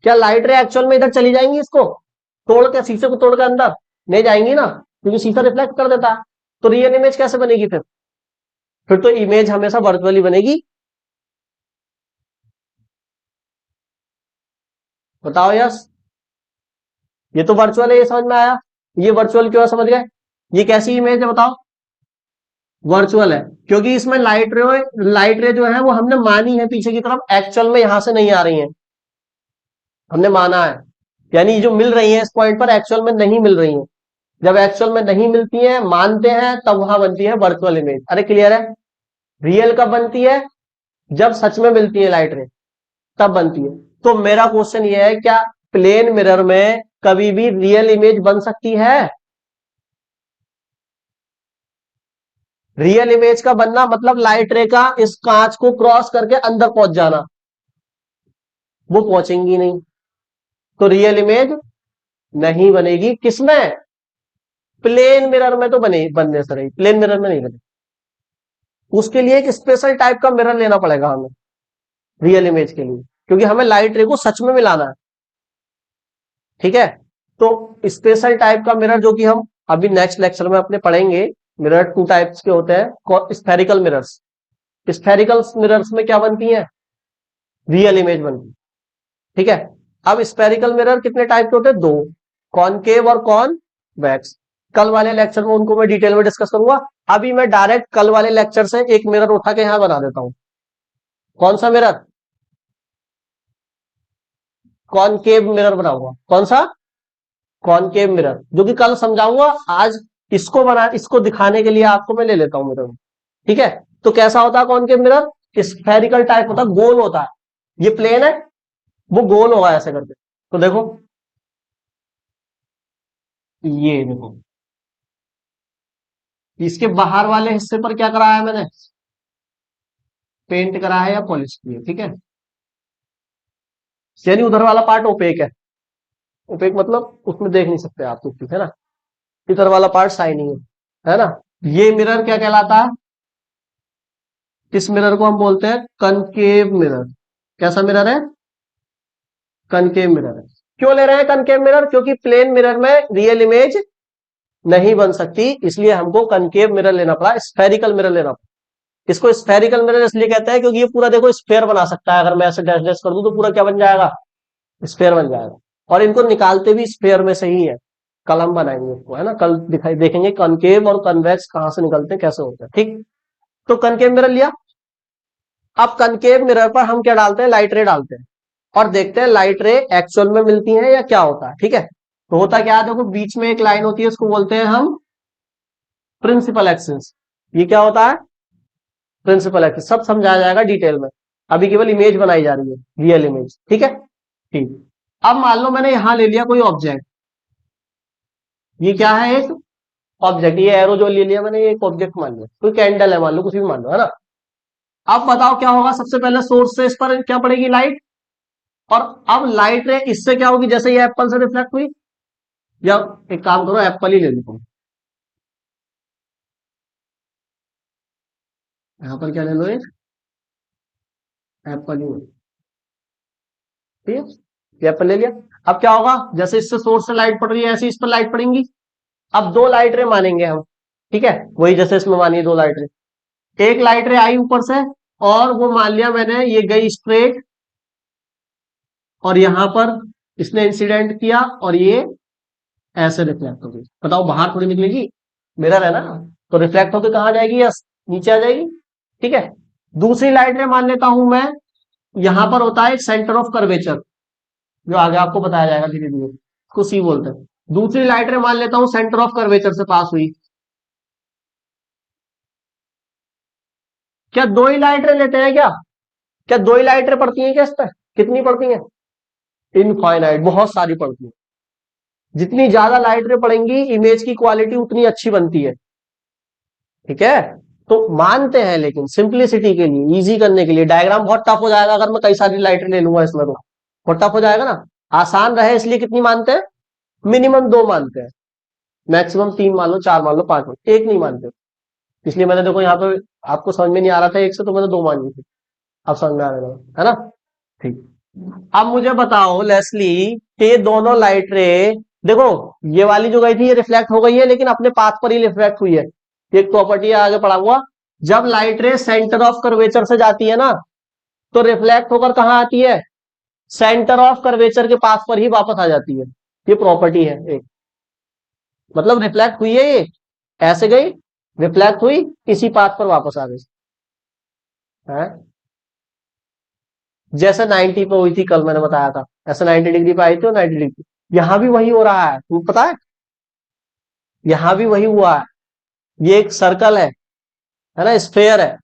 क्या लाइट रे एक्चुअल में इधर चली जाएंगी, इसको तोड़ के, शीशे को तोड़ के अंदर नहीं जाएंगी ना, क्योंकि शीशा रिफ्लेक्ट कर देता है। तो रियल इमेज कैसे बनेगी फिर तो इमेज हमेशा वर्चुअली बनेगी। बताओ यस। ये तो वर्चुअल है, ये समझ में आया। ये वर्चुअल क्यों है समझ गए? ये कैसी इमेज है बताओ? वर्चुअल है क्योंकि इसमें लाइट रे जो है वो हमने मानी है पीछे की तरफ, एक्चुअल में यहां से नहीं आ रही है, हमने माना है। यानी जो मिल रही है इस पॉइंट पर एक्चुअल में नहीं मिल रही है। जब एक्चुअल में नहीं मिलती है, मानते हैं, तब वहां बनती है वर्चुअल इमेज। अरे क्लियर है? रियल कब बनती है? जब सच में मिलती है लाइट रे, तब बनती है। तो मेरा क्वेश्चन ये है, क्या प्लेन मिरर में कभी भी रियल इमेज बन सकती है? रियल इमेज का बनना मतलब लाइट रे का इस कांच को क्रॉस करके अंदर पहुंच जाना। वो पहुंचेंगी नहीं, तो रियल इमेज नहीं बनेगी। किसमें? प्लेन मिरर में तो बनने से रही, प्लेन मिरर में नहीं बने। उसके लिए एक स्पेशल टाइप का मिरर लेना पड़ेगा हमें रियल इमेज के लिए, क्योंकि हमें लाइट रे को सच में मिलाना है। ठीक है? तो स्पेशल टाइप का मिरर जो कि हम अभी नेक्स्ट लेक्चर में अपने पढ़ेंगे। मिरर टू टाइप्स के होते हैं, स्फेरिकल मिरर्स। स्फेरिकल मिरर्स में क्या बनती है? रियल इमेज बनती है। ठीक है? अब स्फेरिकल मिरर कितने टाइप के होते हैं? दो, कॉनकेव और कॉनवेक्स। कल वाले लेक्चर में उनको मैं डिटेल में डिस्कस करूंगा। अभी मैं डायरेक्ट कल वाले लेक्चर से एक मिरर उठा के यहां बना देता हूं। कौन सा मिरर? कॉनकेव मिरर बनाऊंगा। कौन सा? कॉनकेव मिरर, जो कि कल समझाऊंगा। आज इसको दिखाने के लिए आपको मैं ले लेता हूं मिरर। ठीक है? तो कैसा होता है कॉनकेव मिरर? स्फेरिकल टाइप होता है, गोल होता है। ये प्लेन है, वो गोल होगा ऐसे करके। तो देखो, ये देखो, इसके बाहर वाले हिस्से पर क्या कराया है मैंने? पेंट करा है या पॉलिश की है। ठीक है? यानी उधर वाला पार्ट ओपेक है। ओपेक मतलब उसमें देख नहीं सकते आप कुछ, ठीक है ना? इधर वाला पार्ट शाइनिंग है ना? ये मिरर क्या कहलाता है? इस मिरर को हम बोलते हैं कनकेव मिरर। कैसा मिरर है? कनकेव मिरर है। क्यों ले रहे हैं कनकेव मिरर? क्योंकि प्लेन मिरर में रियल इमेज नहीं बन सकती, इसलिए हमको कनकेव मिरर लेना पड़ा, स्फेरिकल मिरर लेना पड़ा। इसको स्फेरिकल मिरर इसलिए कहते हैं क्योंकि ये पूरा देखो स्फेयर बना सकता है। अगर मैं ऐसे डैश डैश कर दूं तो पूरा क्या बन जाएगा? स्फेयर बन जाएगा। और इनको निकालते भी स्फेयर में से ही है। कल हम बनाएंगे इसको, है ना? कल दिखाई देखेंगे कनकेव और कन्वेक्स कहां से निकलते हैं, कैसे होते हैं। ठीक? तो कनकेव मिरर लिया। अब कनकेव मिरर पर हम क्या डालते हैं? लाइट रे डालते हैं और देखते हैं लाइट रे एक्चुअल में मिलती है या क्या होता है। ठीक है? तो होता क्या है, देखो बीच में एक लाइन होती है, उसको बोलते हैं हम प्रिंसिपल एक्सिस। ये क्या होता है? Principal axis. सब समझाया जाएगा डिटेल में, अभी केवल इमेज बनाई जा रही है, रियल इमेज। ठीक है? ठीक। अब मान लो मैंने यहां ले लिया कोई ऑब्जेक्ट। ये क्या है? एक ऑब्जेक्ट। ये एरो जो ले लिया मैंने, ये एक ऑब्जेक्ट मान लिया, कोई कैंडल है मान लो, कुछ भी मान लो, है ना? अब बताओ क्या होगा? सबसे पहले सोर्स से इस पर क्या पड़ेगी? लाइट। और अब लाइट रे इससे क्या होगी? जैसे ये एप्पल से रिफ्लेक्ट हुई, या एक काम करो, एप्पल ही ले लो। यहां पर क्या ले लो? एक एप्पल ही ले लो। ठीक है? ये एप्पल ले लिया। अब क्या होगा? जैसे इससे सोर्स से लाइट पड़ रही है, ऐसे इस पर लाइट पड़ेंगी। अब दो लाइट रे मानेंगे हम। ठीक है? वही जैसे इसमें मानिए दो लाइट रे। एक लाइट रे आई ऊपर से, और वो मान लिया मैंने, ये गई स्ट्रेट, और यहां पर इसने इंसिडेंट किया, और ये ऐसे रिफ्लेक्ट हो गई। बताओ बाहर थोड़ी निकलेगी, मिरर है ना, तो रिफ्लेक्ट होकर कहां जाएगी? यस, नीचे आ जाएगी। ठीक है? दूसरी लाइट रे मान लेता हूं मैं, यहां पर होता है एक सेंटर ऑफ कर्वेचर, जो आगे आपको बताया जाएगा धीरे धीरे, उसको सी बोलते हैं। दूसरी लाइट रे मान लेता हूं सेंटर ऑफ कर्वेचर से पास हुई। क्या दो ही लाइट रे लेते हैं क्या? क्या दो ही लाइट रे पड़ती हैं क्या इस पर? कितनी पड़ती हैं? इनफाइनाइट, बहुत सारी पड़ती हैं। जितनी ज्यादा लाइट रे पड़ेंगी इमेज की क्वालिटी उतनी अच्छी बनती है। ठीक है, तो मानते हैं, लेकिन सिंप्लिसिटी के लिए, इजी करने के लिए, डायग्राम बहुत टफ हो जाएगा अगर मैं कई सारी लाइट ले लूंगा इसमें, तो बहुत टफ हो जाएगा ना। आसान रहे इसलिए कितनी मानते हैं? मिनिमम दो मानते हैं, मैक्सिमम तीन मान लो, चार मान लो, पांच मान लो, एक नहीं मानते। इसलिए मैंने देखो यहाँ पे आपको समझ में नहीं आ रहा था एक से, तो मैंने दो मानी थी। अब समझ में आ रहा है ना? ठीक। अब मुझे बताओ लेस्ली, ये दोनों लाइट रे, देखो ये वाली जो गई थी ये रिफ्लेक्ट हो गई है, लेकिन अपने पाथ पर ही रिफ्लेक्ट हुई है। एक प्रॉपर्टी आगे पढ़ा हुआ, जब लाइट रे सेंटर ऑफ कर्वेचर से जाती है ना, तो रिफ्लेक्ट होकर कहां आती है? सेंटर ऑफ कर्वेचर के पास पर ही वापस आ जाती है। ये प्रॉपर्टी है एक, मतलब रिफ्लेक्ट हुई है ये, ऐसे गई, रिफ्लेक्ट हुई, इसी पाथ पर वापस आ गई है। जैसे 90 पे हुई थी कल, मैंने बताया था, ऐसे 90 डिग्री पे आई थी और 90 डिग्री, यहां भी वही हो रहा है, तुमको पता है? यहां भी वही हुआ है। ये एक सर्कल है ना, स्फेयर है,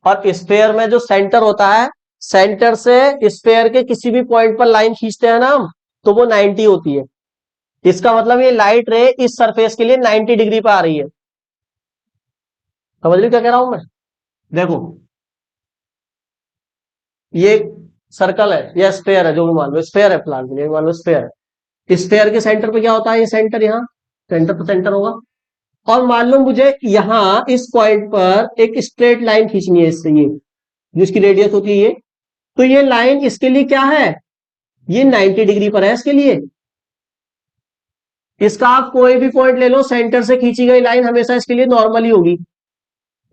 और स्फेयर में जो सेंटर होता है, सेंटर से स्फेयर के किसी भी पॉइंट पर लाइन खींचते हैं ना हम, तो वो 90 होती है। इसका मतलब ये लाइट रे इस सरफेस के लिए 90 डिग्री पे आ रही है। समझ रही क्या कह रहा हूं मैं? देखो ये सर्कल है या स्फेयर है, जो भी मान लो, स्फेयर है फिलहाल के लिए, मान लो स्फेयर है। स्फेयर के सेंटर पे क्या होता है? ये सेंटर, यहाँ सेंटर पे सेंटर होगा। और मान लो मुझे यहां इस पॉइंट पर एक स्ट्रेट लाइन खींचनी है इससे, ये जिसकी रेडियस होती है ये, तो ये लाइन इसके लिए क्या है? ये 90 डिग्री पर है इसके लिए। इसका आप कोई भी पॉइंट ले लो, सेंटर से खींची गई लाइन हमेशा इसके लिए नॉर्मल ही होगी।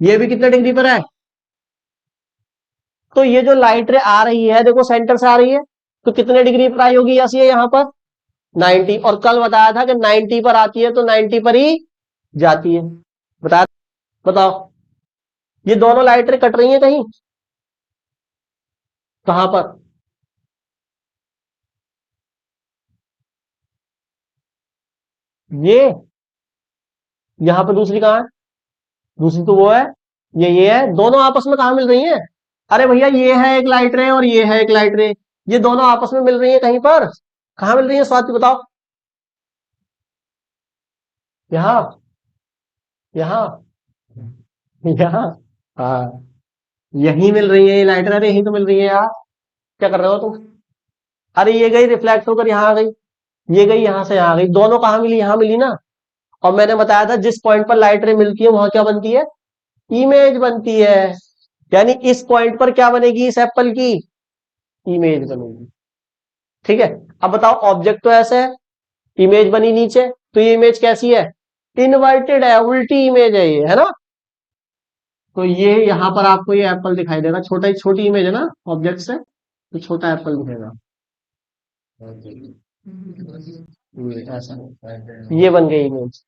ये भी कितने डिग्री पर है? तो ये जो लाइट रे आ रही है, देखो सेंटर से आ रही है, तो कितने डिग्री पर आई होगी? यस, ये यहां पर 90, और कल बताया था कि 90 पर आती है तो 90 पर ही जाती है। बता, बताओ, ये दोनों लाइट रे कट रही है कहीं? कहां पर? ये यहां पर, दूसरी कहां है? दूसरी तो वो है, ये है, दोनों आपस में कहां मिल रही है? अरे भैया, ये है एक लाइट रे और ये है एक लाइट रे, ये दोनों आपस में मिल रही है कहीं पर? कहां मिल रही है स्वाति, बताओ? यहाँ, यहाँ, यहाँ, हाँ, यही मिल रही है ये लाइट रे, अरे यही तो मिल रही है यार। क्या कर रहे हो तुम? अरे ये गई रिफ्लेक्ट होकर यहाँ आ गई, ये गई यहां से यहाँ आ गई, दोनों कहां मिली? यहाँ मिली ना। और मैंने बताया था जिस पॉइंट पर लाइट रे मिलती है वहां क्या बनती है? इमेज बनती है। यानी इस पॉइंट पर क्या बनेगी? इस एप्पल की इमेज बनेगी। ठीक है। अब बताओ, ऑब्जेक्ट तो ऐसा है, इमेज बनी नीचे, तो ये इमेज कैसी है? इनवर्टेड है, उल्टी इमेज है ये, है ना? तो ये यहां पर आपको ये एप्पल दिखाई देगा, छोटा, छोटी इमेज है ना ऑब्जेक्ट से, तो छोटा एप्पल दिखेगा। ये ऐसा, ये बन गई इमेज।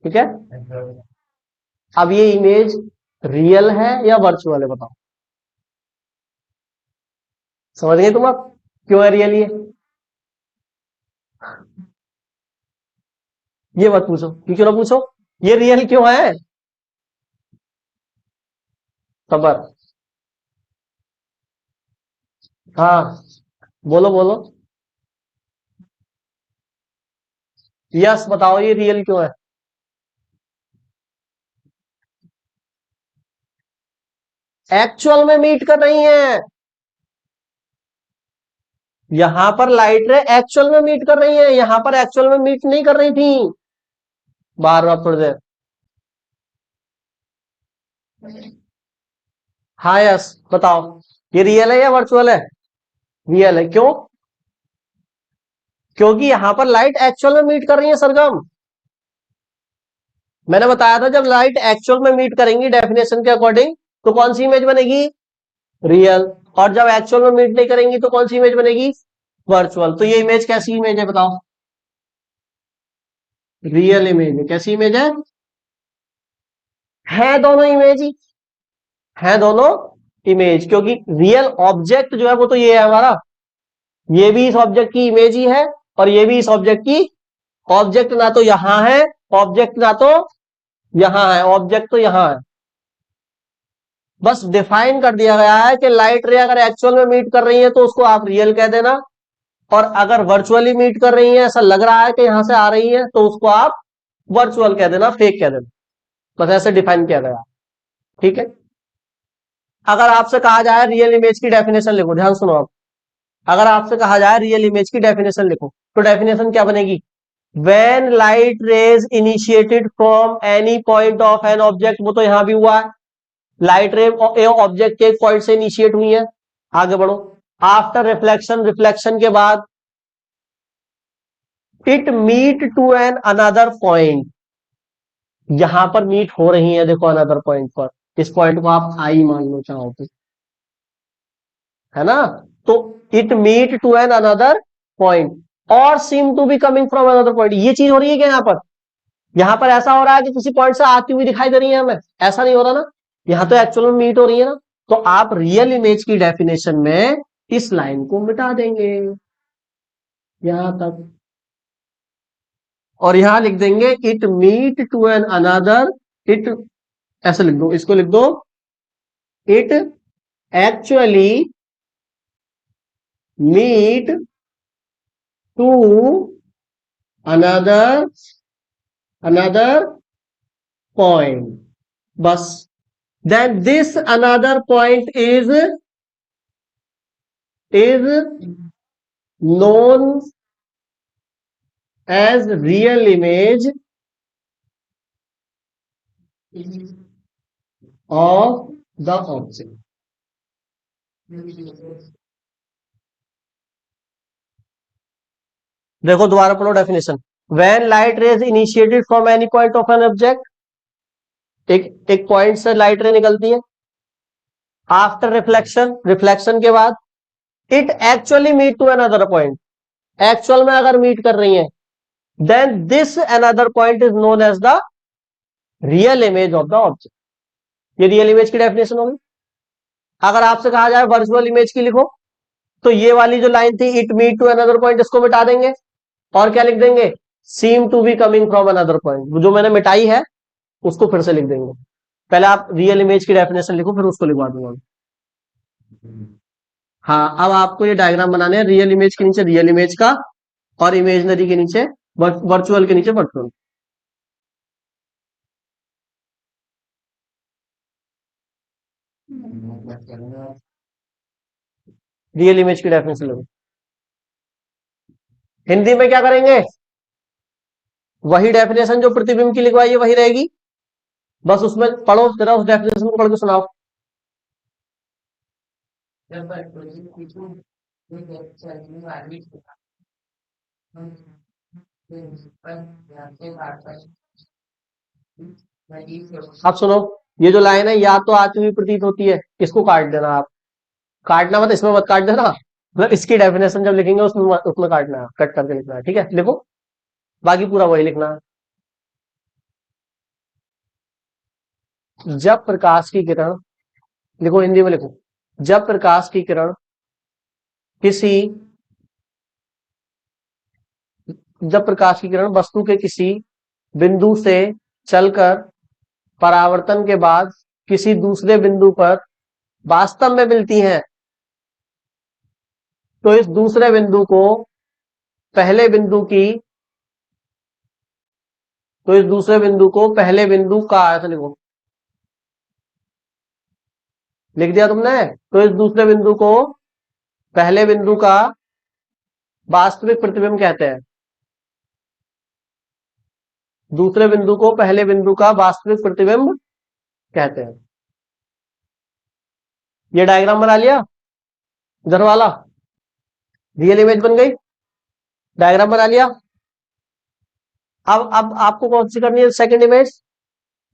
ठीक है। अब ये इमेज रियल है या वर्चुअल है, बताओ? समझ गए तुम अब क्यों है रियल ये मत पूछो, क्यों ना पूछो, ये रियल क्यों है? खबर, हाँ, बोलो बोलो, यस बताओ, ये रियल क्यों है? एक्चुअल में मीट कर रही है, यहां पर लाइट रे एक्चुअल में मीट कर रही है, यहां पर एक्चुअल में मीट नहीं कर रही थी। बार बार थोड़ी देर, हाँ यस बताओ, ये रियल है या वर्चुअल है? रियल है, क्यों? क्योंकि यहां पर लाइट एक्चुअल में मीट कर रही है सरगम। मैंने बताया था जब लाइट एक्चुअल में मीट करेंगी डेफिनेशन के अकॉर्डिंग, तो कौन सी इमेज बनेगी? रियल। और जब एक्चुअल में मीट नहीं करेंगी तो कौन सी इमेज बनेगी? वर्चुअल। तो ये इमेज कैसी इमेज है, बताओ? रियल इमेज है। कैसी इमेज है दोनों इमेज ही, है दोनों इमेज, क्योंकि रियल ऑब्जेक्ट जो है वो तो ये है हमारा, ये भी इस ऑब्जेक्ट की इमेज ही है और ये भी इस ऑब्जेक्ट की ऑब्जेक्ट ना तो यहां है, ऑब्जेक्ट ना तो यहां है, ऑब्जेक्ट तो यहां है। बस डिफाइन कर दिया गया है कि लाइट रे अगर एक्चुअल में मीट कर रही है तो उसको आप रियल कह देना, और अगर वर्चुअली मीट कर रही है, ऐसा लग रहा है कि यहां से आ रही है, तो उसको आप वर्चुअल कह देना, फेक कह देना। बस ऐसे डिफाइन किया गया। ठीक है। अगर आपसे कहा जाए रियल इमेज की डेफिनेशन लिखो, ध्यान सुनो आप। अगर आपसे कहा जाए रियल इमेज की डेफिनेशन लिखो, तो डेफिनेशन क्या बनेगी? When light rays initiated from any point of an object, वो तो यहां भी हुआ है, लाइट रे ऑब्जेक्ट के एक पॉइंट से इनिशिएट हुई है। आगे बढ़ो। आफ्टर रिफ्लेक्शन, रिफ्लेक्शन के बाद it meet to an another point, यहां पर मीट हो रही है, देखो अनदर पॉइंट पर, इस पॉइंट को आप आई मान लो चाहो तो, है ना? तो it meet to an another point और seem to be coming from another point, ये चीज हो रही है क्या यहां पर? यहां पर ऐसा हो रहा है कि किसी पॉइंट से आती हुई दिखाई दे रही है हमें, ऐसा नहीं हो रहा ना, यहां तो एक्चुअल में मीट हो रही है ना। तो आप रियल इमेज की डेफिनेशन में इस लाइन को मिटा देंगे यहां तक, और यहां लिख देंगे it meet to an another, it, ऐसे लिख दो, इसको लिख दो, it actually meet to another another point, बस। Then this another point is known as real image of the object। देखो दोबारा पढ़ो definition. When light rays initiated from any point of an object, एक एक पॉइंट से light रे निकलती है। आफ्टर रिफ्लेक्शन, रिफ्लेक्शन के बाद it actually meet to another point, actual में अगर मीट कर रही है, then this another point is known as the real image of the object. ये रियल इमेज की डेफिनेशन होगी। अगर आपसे कहा जाए वर्चुअल इमेज की लिखो, तो ये वाली जो लाइन थी it meet to another point, इसको मिटा देंगे और क्या लिख देंगे? Seem to be coming from another point, जो मैंने मिटाई है उसको फिर से लिख देंगे। पहले आप रियल इमेज की डेफिनेशन लिखो, फिर उसको लिखवा दूंगा। हाँ, अब आपको ये डायग्राम बनाने हैं, रियल इमेज के नीचे रियल इमेज का, और इमेजनरी के नीचे वर्चुअल के नीचे वर्चुअल। रियल इमेज की डेफिनेशन लिखो। हिंदी में क्या करेंगे? वही डेफिनेशन जो प्रतिबिंब की लिखवाई है वही रहेगी, बस उसमें पढ़ो जरा, उस डेफिनेशन को पढ़ के सुनाओ। अब सुनो, ये जो लाइन है या तो आती हुई प्रतीत होती है, इसको काट देना आप। काटना मत, इसमें मत काट देना, मतलब इसकी डेफिनेशन जब लिखेंगे उसमें उसमें काटना है, कट करके लिखना है, ठीक है? लिखो, बाकी पूरा वही लिखना है। जब प्रकाश की किरण, लिखो हिंदी में लिखो, जब प्रकाश की किरण किसी, जब प्रकाश की किरण वस्तु के किसी बिंदु से चलकर परावर्तन के बाद किसी दूसरे बिंदु पर वास्तव में मिलती हैं, तो इस दूसरे बिंदु को पहले बिंदु की, तो इस दूसरे बिंदु को पहले बिंदु का, ऐसा लिखो, लिख दिया तुमने? तो इस दूसरे बिंदु को पहले बिंदु का वास्तविक प्रतिबिंब कहते हैं, दूसरे बिंदु को पहले बिंदु का वास्तविक प्रतिबिंब कहते हैं। ये डायग्राम बना लिया इधर वाला, रियल इमेज बन गई, डायग्राम बना लिया। अब आपको कौन सी करनी है सेकंड इमेज?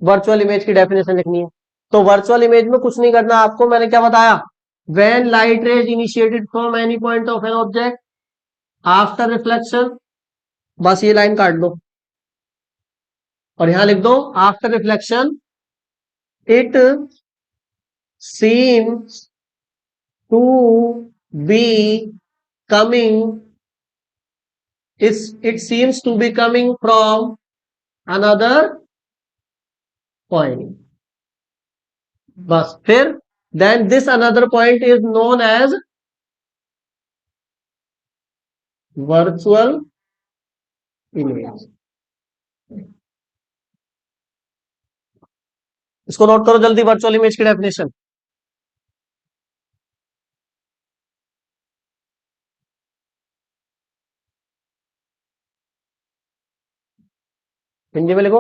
वर्चुअल इमेज की डेफिनेशन लिखनी है। तो वर्चुअल इमेज में कुछ नहीं करना आपको, मैंने क्या बताया? When light rays initiated from any point of an object after reflection, बस ये लाइन काट दो और यहां लिख दो after reflection it seems to be coming it seems to be coming from another point. बस फिर then this another point is known as virtual image. इसको नोट करो जल्दी, वर्चुअल इमेज की डेफिनेशन। हिंदी में लिखो,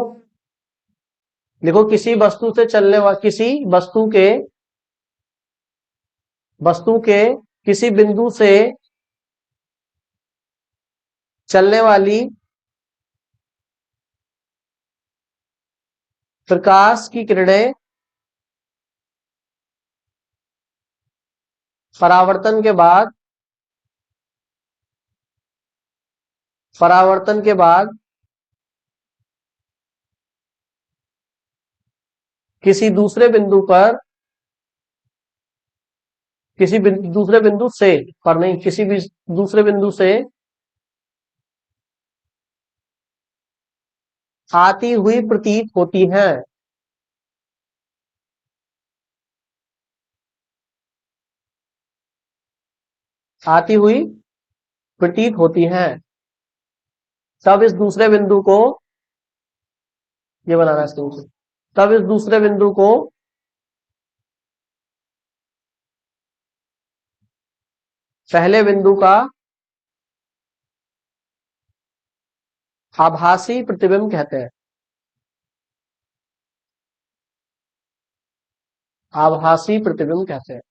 लिखो किसी वस्तु से चलने वाला, किसी वस्तु के किसी बिंदु से चलने वाली प्रकाश की किरणें परावर्तन के बाद किसी दूसरे बिंदु से पर नहीं, किसी भी दूसरे बिंदु से आती हुई प्रतीत होती है। आती हुई प्रतीत होती है। तब इस दूसरे बिंदु को, ये बनाना है स्क्रीन से, तब इस दूसरे बिंदु को पहले बिंदु का आभासी प्रतिबिंब कहते हैं। आभासी प्रतिबिंब कहते हैं।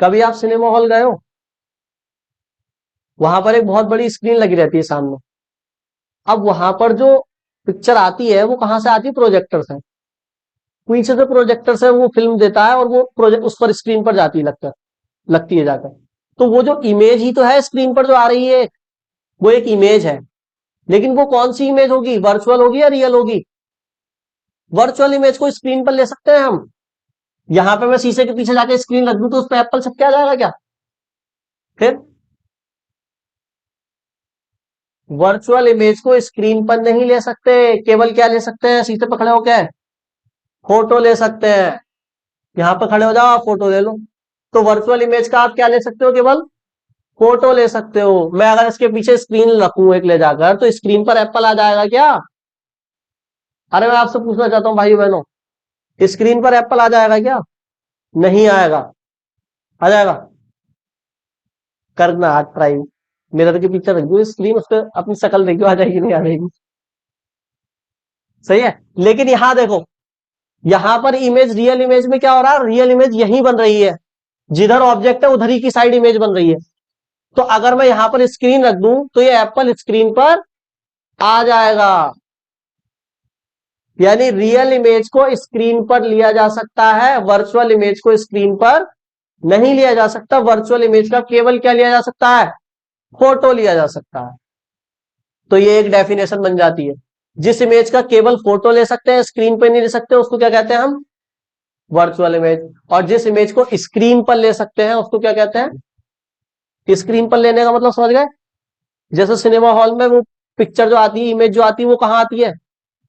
कभी आप सिनेमा हॉल गए हो, वहां पर एक बहुत बड़ी स्क्रीन लगी रहती है सामने। अब वहां पर जो पिक्चर आती है वो कहां से आती है? प्रोजेक्टर से। पीछे से प्रोजेक्टर से वो फिल्म देता है और वो प्रोजेक्ट उस पर स्क्रीन पर जाती है, लगती है जाकर। तो वो जो इमेज ही तो है स्क्रीन पर जो आ रही है, वो एक इमेज है। लेकिन वो कौन सी इमेज होगी? वर्चुअल होगी या रियल होगी? वर्चुअल इमेज को स्क्रीन पर ले सकते हैं हम। यहां पे मैं शीशे के पीछे जाके स्क्रीन रख दूं तो उस पर एप्पल छप के आ जाएगा क्या? फिर वर्चुअल इमेज को स्क्रीन पर नहीं ले सकते, केवल क्या ले सकते हैं? शीशे पर खड़े होकर फोटो ले सकते हैं। यहां पर खड़े हो जाओ, फोटो ले लो। तो वर्चुअल इमेज का आप क्या ले सकते हो? केवल फोटो ले सकते हो। मैं अगर इसके पीछे स्क्रीन रखूं एक ले जाकर, तो स्क्रीन पर एप्पल आ जाएगा क्या? अरे मैं आपसे पूछना चाहता हूं भाई बहनों, स्क्रीन पर एप्पल आ जाएगा क्या? नहीं आएगा। आ जाएगा? करना आज ट्राई, मिरर के पीछे रख दो स्क्रीन, उस पर अपनी शक्ल देखो, आ जाएगी नहीं आ जाएगी? सही है। लेकिन यहां देखो, यहां पर इमेज, रियल इमेज में क्या हो रहा है? रियल इमेज यही बन रही है, जिधर ऑब्जेक्ट है उधर ही की साइड इमेज बन रही है। तो अगर मैं यहां पर स्क्रीन रख दूं तो ये एप्पल स्क्रीन पर आ जाएगा। यानी रियल इमेज को स्क्रीन पर लिया जा सकता है, वर्चुअल इमेज को स्क्रीन पर नहीं लिया जा सकता। वर्चुअल इमेज का केवल क्या लिया जा सकता है? फोटो लिया जा सकता है। तो ये एक डेफिनेशन बन जाती है। जिस इमेज का केवल फोटो ले सकते हैं, स्क्रीन पर नहीं ले सकते, उसको क्या कहते हैं हम? Virtual image. और जिस इमेज को स्क्रीन पर ले सकते हैं उसको क्या कहते हैं? स्क्रीन पर लेने का मतलब समझ गए? जैसे सिनेमा हॉल में वो पिक्चर जो आती है, इमेज जो आती है, वो कहां आती है?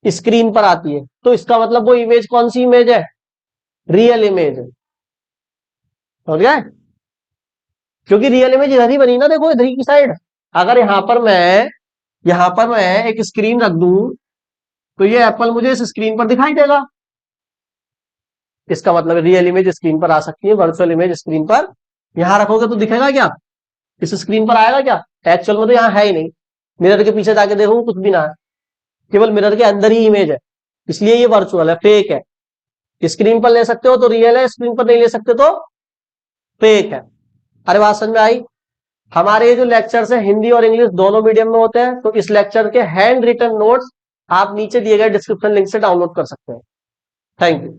स्क्रीन पर आती है। तो इसका मतलब वो इमेज कौन सी इमेज है? रियल इमेज है। समझ गए? क्योंकि रियल इमेज इधर ही बनी ना, देखो इधर ही की साइड। अगर यहां पर मैं एक स्क्रीन रख दूं तो ये एप्पल मुझे इस स्क्रीन पर दिखाई देगा। इसका मतलब रियल इमेज स्क्रीन पर आ सकती है, वर्चुअल इमेज स्क्रीन पर यहां रखोगे तो दिखेगा क्या? इस स्क्रीन पर आएगा क्या? एक्चुअल में तो यहां है ही नहीं। मिरर के पीछे जाके देखो कुछ भी ना है, केवल मिरर के अंदर ही इमेज है। इसलिए ये वर्चुअल है, फेक है। स्क्रीन पर ले सकते हो तो रियल है, स्क्रीन पर नहीं ले सकते तो फेक है। अरे बात समझ में आई? हमारे ये जो लेक्चर्स है हिंदी और इंग्लिश दोनों मीडियम में होते हैं, तो इस लेक्चर के हैंड रिटन नोट्स आप नीचे दिए गए डिस्क्रिप्शन लिंक से डाउनलोड कर सकते हैं। Thank you.